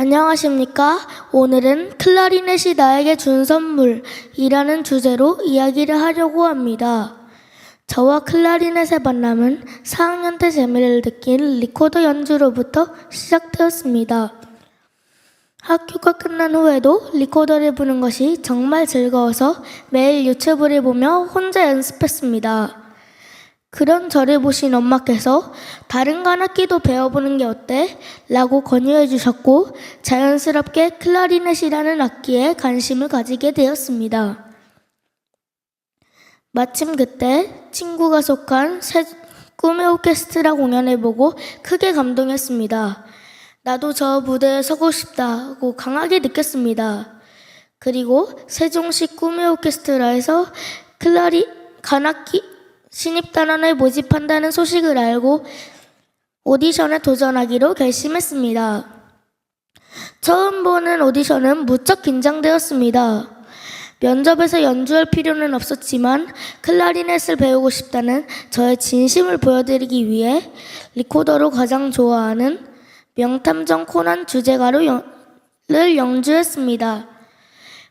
안녕하십니까? 오늘은 클라리넷이 나에게 준 선물이라는 주제로 이야기를 하려고 합니다. 저와 클라리넷의 만남은 4학년 때 재미를 느낀 리코더 연주로부터 시작되었습니다. 학교가 끝난 후에도 리코더를 부는 것이 정말 즐거워서 매일 유튜브를 보며 혼자 연습했습니다. 그런 저를 보신 엄마께서 다른 관악기도 배워보는 게 어때? 라고 권유해 주셨고 자연스럽게 클라리넷이라는 악기에 관심을 가지게 되었습니다. 마침 그때 친구가 속한 꿈의 오케스트라 공연을 보고 크게 감동했습니다. 나도 저 무대에 서고 싶다고 강하게 느꼈습니다. 그리고 세종시 꿈의 오케스트라에서 관악기 신입단원을 모집한다는 소식을 알고 오디션에 도전하기로 결심했습니다. 처음 보는 오디션은 무척 긴장되었습니다. 면접에서 연주할 필요는 없었지만 클라리넷을 배우고 싶다는 저의 진심을 보여드리기 위해 리코더로 가장 좋아하는 명탐정 코난 주제가를 연주했습니다.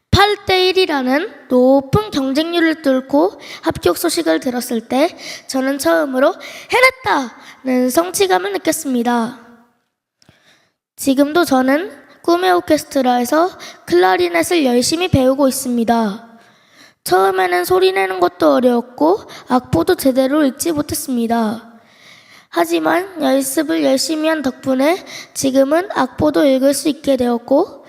8대1이라는 높은 경쟁률을 뚫고 합격 소식을 들었을 때 저는 처음으로 해냈다는 성취감을 느꼈습니다. 지금도 저는 꿈의 오케스트라에서 클라리넷을 열심히 배우고 있습니다. 처음에는 소리 내는 것도 어려웠고 악보도 제대로 읽지 못했습니다. 하지만 연습을 열심히 한 덕분에 지금은 악보도 읽을 수 있게 되었고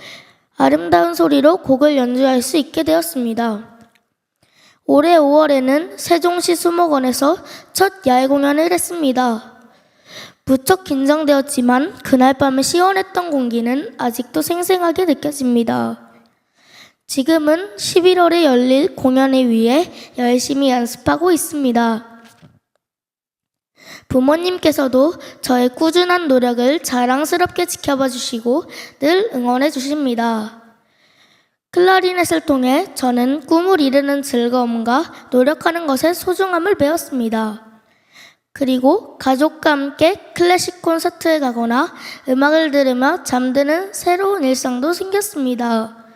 아름다운 소리로 곡을 연주할 수 있게 되었습니다. 올해 5월에는 세종시 수목원에서 첫 야외 공연을 했습니다. 무척 긴장되었지만 그날 밤의 시원했던 공기는 아직도 생생하게 느껴집니다. 지금은 11월에 열릴 공연을 위해 열심히 연습하고 있습니다. 부모님께서도 저의 꾸준한 노력을 자랑스럽게 지켜봐 주시고 늘 응원해 주십니다. 클라리넷을 통해 저는 꿈을 이루는 즐거움과 노력하는 것의 소중함을 배웠습니다. 그리고 가족과 함께 클래식 콘서트에 가거나 음악을 들으며 잠드는 새로운 일상도 생겼습니다.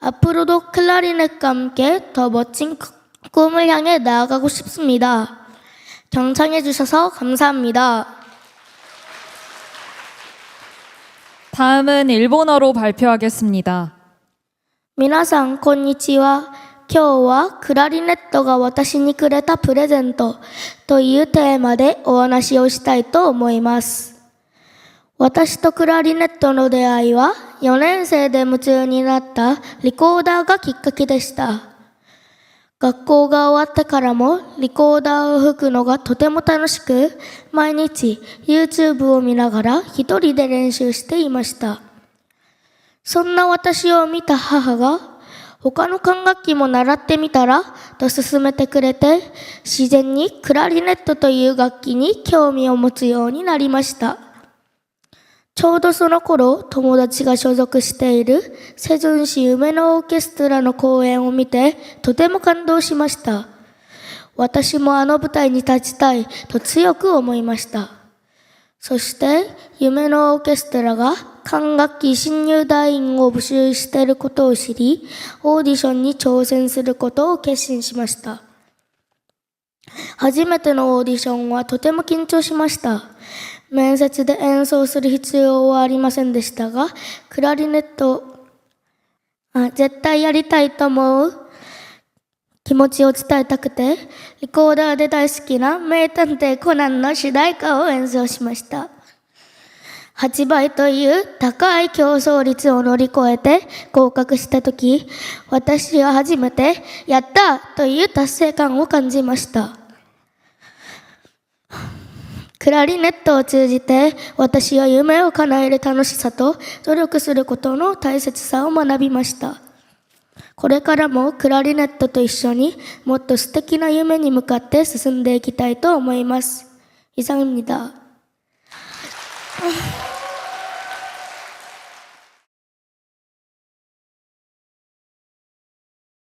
앞으로도 클라리넷과 함께 더 멋진 꿈을 향해 나아가고 싶습니다. 경청해 주셔서 감사합니다. 다음은 일본어로 발표하겠습니다. 皆さんこんにちは。今日はクラリネットが私にくれたプレゼントというテーマでお話をしたいと思います。私とクラリネットの出会いは4年生で夢中になったリコーダーがきっかけでした。学校が終わってからもリコーダーを吹くのがとても楽しく、毎日 YouTube を見ながら一人で練習していました。そんな私を見た母が、他の管楽器も習ってみたらと勧めてくれて、自然にクラリネットという楽器に興味を持つようになりました。ちょうどその頃、友達が所属しているセジョン市夢のオーケストラの公演を見て、とても感動しました。私もあの舞台に立ちたいと強く思いました。そして、夢のオーケストラが管楽器新入団員を募集していることを知り、オーディションに挑戦することを決心しました。初めてのオーディションはとても緊張しました。面接で演奏する必要はありませんでしたが、クラリネット、絶対やりたいと思う気持ちを伝えたくて、リコーダーで大好きな名探偵コナンの主題歌を演奏しました。8倍という高い競争率を乗り越えて合格したとき、私は初めてやったという達成感を感じました。クラリネットを通じて私は夢を叶える楽しさと努力することの大切さを学びました。これからもクラリネットと一緒にもっと素敵な夢に向かって進んでいきたいと思います。以上입니다。